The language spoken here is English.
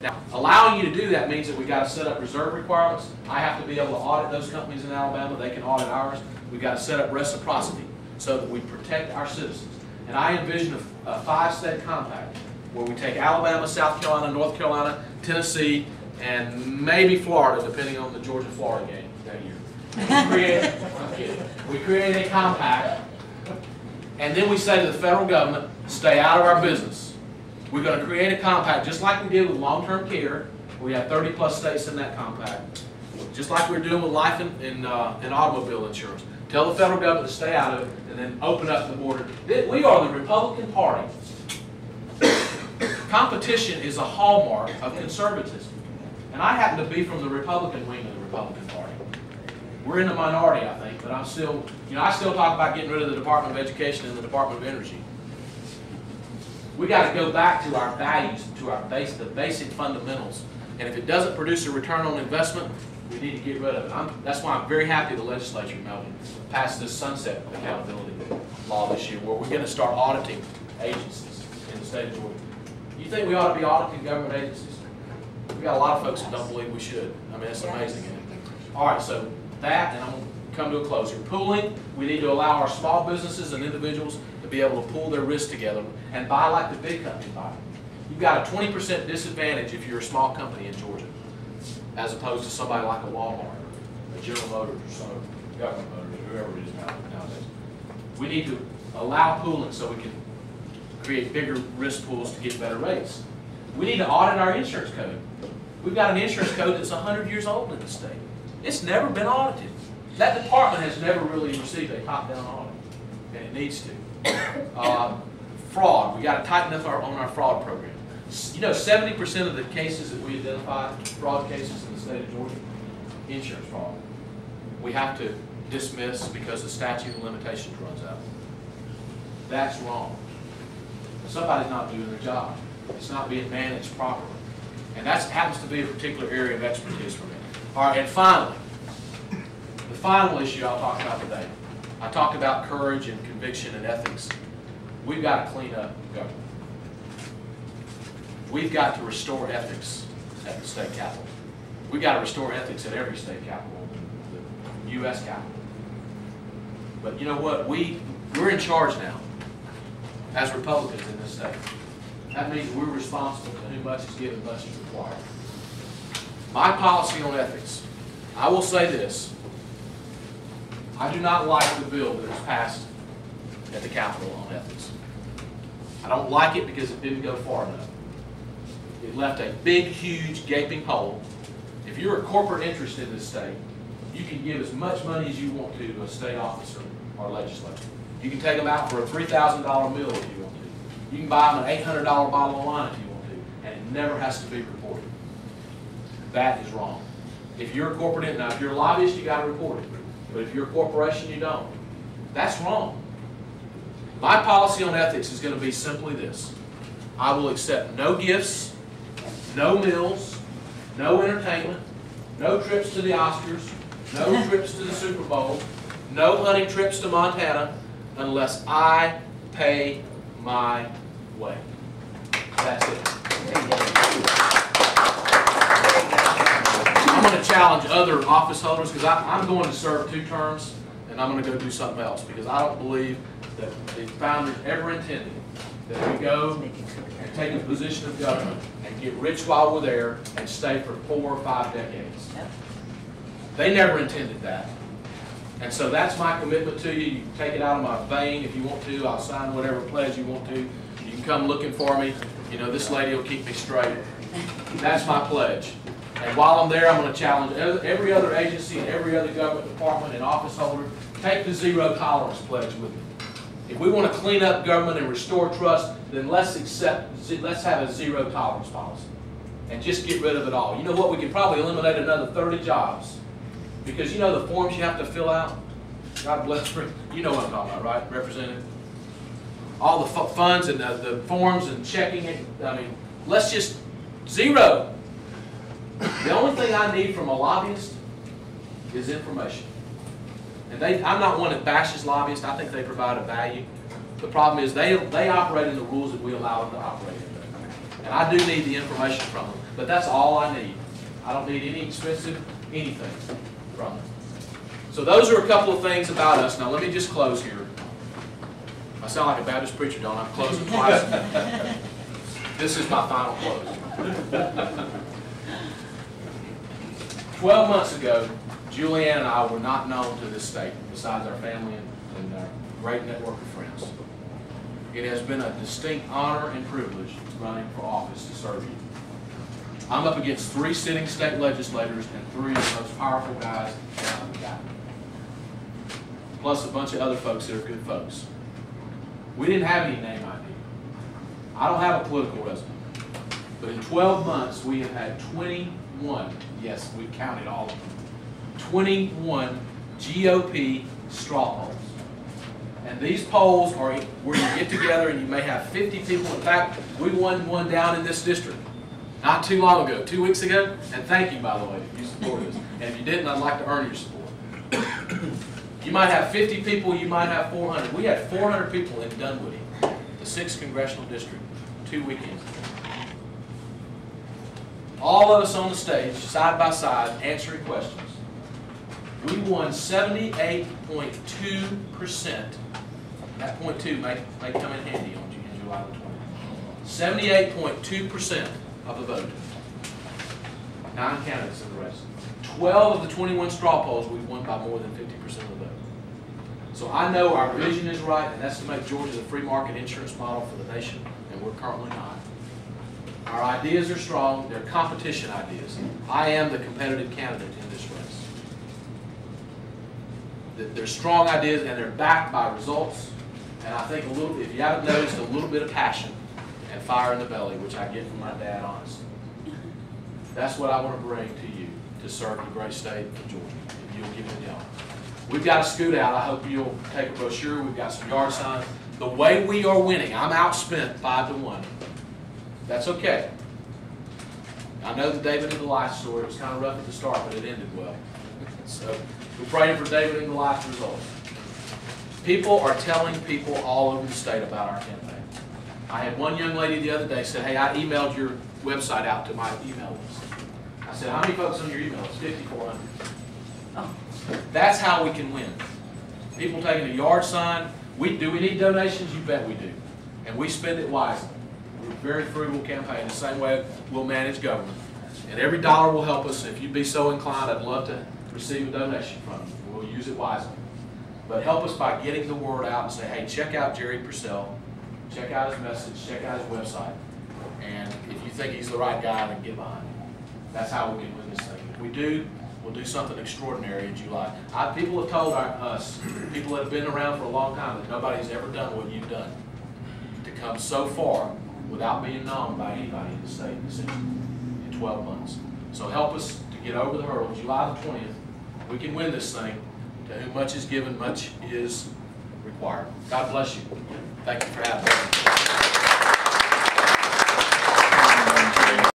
Now, allowing you to do that means that we've got to set up reserve requirements. I have to be able to audit those companies in Alabama. They can audit ours. We've got to set up reciprocity so that we protect our citizens. And I envision a 5-state compact where we take Alabama, South Carolina, North Carolina, Tennessee, and maybe Florida, depending on the Georgia-Florida game that year. We create a compact, and then we say to the federal government, stay out of our business. We're going to create a compact, just like we did with long-term care. We have 30-plus states in that compact. Just like we're doing with life and automobile insurance. Tell the federal government to stay out of it, and then open up the border. We are the Republican Party. Competition is a hallmark of conservatism. And I happen to be from the Republican wing of the Republican Party. We're in the minority, I think, but I'm still, I still talk about getting rid of the Department of Education and the Department of Energy. We got to go back to our values, to our the basic fundamentals. And if it doesn't produce a return on investment, we need to get rid of it. That's why I'm very happy the legislature, Melvin, passed this sunset accountability law this year, where we're going to start auditing agencies in the state of Georgia. You think we ought to be auditing government agencies? We got a lot of folks that don't believe we should. I mean, it's amazing. All right, so that, and I'm going to come to a close here. Pooling, we need to allow our small businesses and individuals to be able to pool their risks together and buy like the big companies buy. You've got a 20% disadvantage if you're a small company in Georgia, as opposed to somebody like a Walmart, or a General Motors, or some government Motors, or whoever it is nowadays. We need to allow pooling so we can create bigger risk pools to get better rates. We need to audit our insurance code. We've got an insurance code that's 100 years old in the state. It's never been audited. That department has never really received a top-down audit, and it needs to. Fraud, we got to tighten up on our fraud program. 70% of the cases that we identify, fraud cases in the state of Georgia, insurance fraud, we have to dismiss because the statute of limitations runs out. That's wrong. Somebody's not doing their job. It's not being managed properly. And that happens to be a particular area of expertise for me. All right, and finally, the final issue I'll talk about today. I talked about courage and conviction and ethics. We've got to clean up government. We've got to restore ethics at the state capitol. We've got to restore ethics at every state capitol, the U.S. capitol. But you know what? We're in charge now as Republicans in this state. That means we're responsible for who much is given, much is required. My policy on ethics, I will say this. I do not like the bill that was passed at the Capitol on ethics. I don't like it because it didn't go far enough. It left a big, huge, gaping hole. If you're a corporate interest in this state, you can give as much money as you want to a state officer or legislator. You can take them out for a $3,000 meal if you want to. You can buy them an $800 bottle of wine if you want to, and it never has to be reported. That is wrong. If you're a corporate, now if you're a lobbyist, you got to report it. But if you're a corporation, you don't. That's wrong. My policy on ethics is going to be simply this. I will accept no gifts, no meals, no entertainment, no trips to the Oscars, no trips to the Super Bowl, no hunting trips to Montana, unless I pay my way. That's it. I'm going to challenge other office holders because I'm going to serve 2 terms and I'm going to go do something else because I don't believe that the founders ever intended that we go and take a position of government and get rich while we're there and stay for 4 or 5 decades. They never intended that. And so that's my commitment to you. You can take it out of my vein if you want to. I'll sign whatever pledge you want to. You can come looking for me. This lady will keep me straight. That's my pledge. And while I'm there, I'm going to challenge every other agency and every other government department and office holder, take the zero tolerance pledge with me. If we want to clean up government and restore trust, then let's have a zero tolerance policy and just get rid of it all. You know what? We can probably eliminate another 30 jobs because the forms you have to fill out. God bless you. You know what I'm talking about, right, Representative? All the funds and the forms and checking it. I mean, let's just zero. The only thing I need from a lobbyist is information. And I'm not one that bashes lobbyists. I think they provide a value. The problem is they operate in the rules that we allow them to operate in. And I do need the information from them. But that's all I need. I don't need any expensive anything from them. So those are a couple of things about us. Now let me just close here. I sound like a Baptist preacher, don't I? I'm closing twice. This is my final close. 12 months ago, Julianne and I were not known to this state, besides our family and our great network of friends. It has been a distinct honor and privilege running for office to serve you. I'm up against 3 sitting state legislators and 3 of the most powerful guys in the GOP. Plus a bunch of other folks that are good folks. We didn't have any name ID. I don't have a political resume. But in 12 months, we have had 21, yes, we counted all of them, 21 GOP straw polls. And these polls are where you get together and you may have 50 people. In fact, we won one down in this district not too long ago, 2 weeks ago. And thank you, by the way, if you supported us. And if you didn't, I'd like to earn your support. You might have 50 people, you might have 400. We had 400 people in Dunwoody, the 6th Congressional District, 2 weekends ago. All of us on the stage, side by side, answering questions. We won 78.2%. That .2 may come in handy on July the 20th. 78.2% of the vote. 9 candidates in the race. 12 of the 21 straw polls, we won by more than 50% of the vote. So I know our vision is right, and that's to make Georgia the free market insurance model for the nation, and we're currently not. Our ideas are strong. They're competition ideas. I am the competitive candidate in this race. They're strong ideas, and they're backed by results. And I think a little, if you haven't noticed, a little bit of passion and fire in the belly, which I get from my dad, honestly. That's what I want to bring to you to serve the great state of Georgia, if you'll give me the honor. We've got a scoot out. I hope you'll take a brochure. We've got some yard signs. The way we are winning, I'm outspent 5-1. That's okay. I know the David and Goliath story was kind of rough at the start, but it ended well. So we're praying for David and Goliath results. People are telling people all over the state about our campaign. I had one young lady the other day said, hey, I emailed your website out to my email list. I said, how many folks on your email list? 5,400. Oh. That's how we can win. People taking a yard sign. Do we need donations? You bet we do. And we spend it wisely. We're a very frugal campaign, the same way we'll manage government. And every dollar will help us. If you'd be so inclined, I'd love to receive a donation from you. We'll use it wisely. But help us by getting the word out and say, hey, check out Gerry Purcell. Check out his message. Check out his website. And if you think he's the right guy, then get behind him. That's how we can win this thing. If we do, we'll do something extraordinary in July. People have told us, people that have been around for a long time, that nobody's ever done what you've done. To come so far without being known by anybody in the state in 12 months. So help us to get over the hurdle. July the 20th, we can win this thing. To whom much is given, much is required. God bless you. Thank you for having me.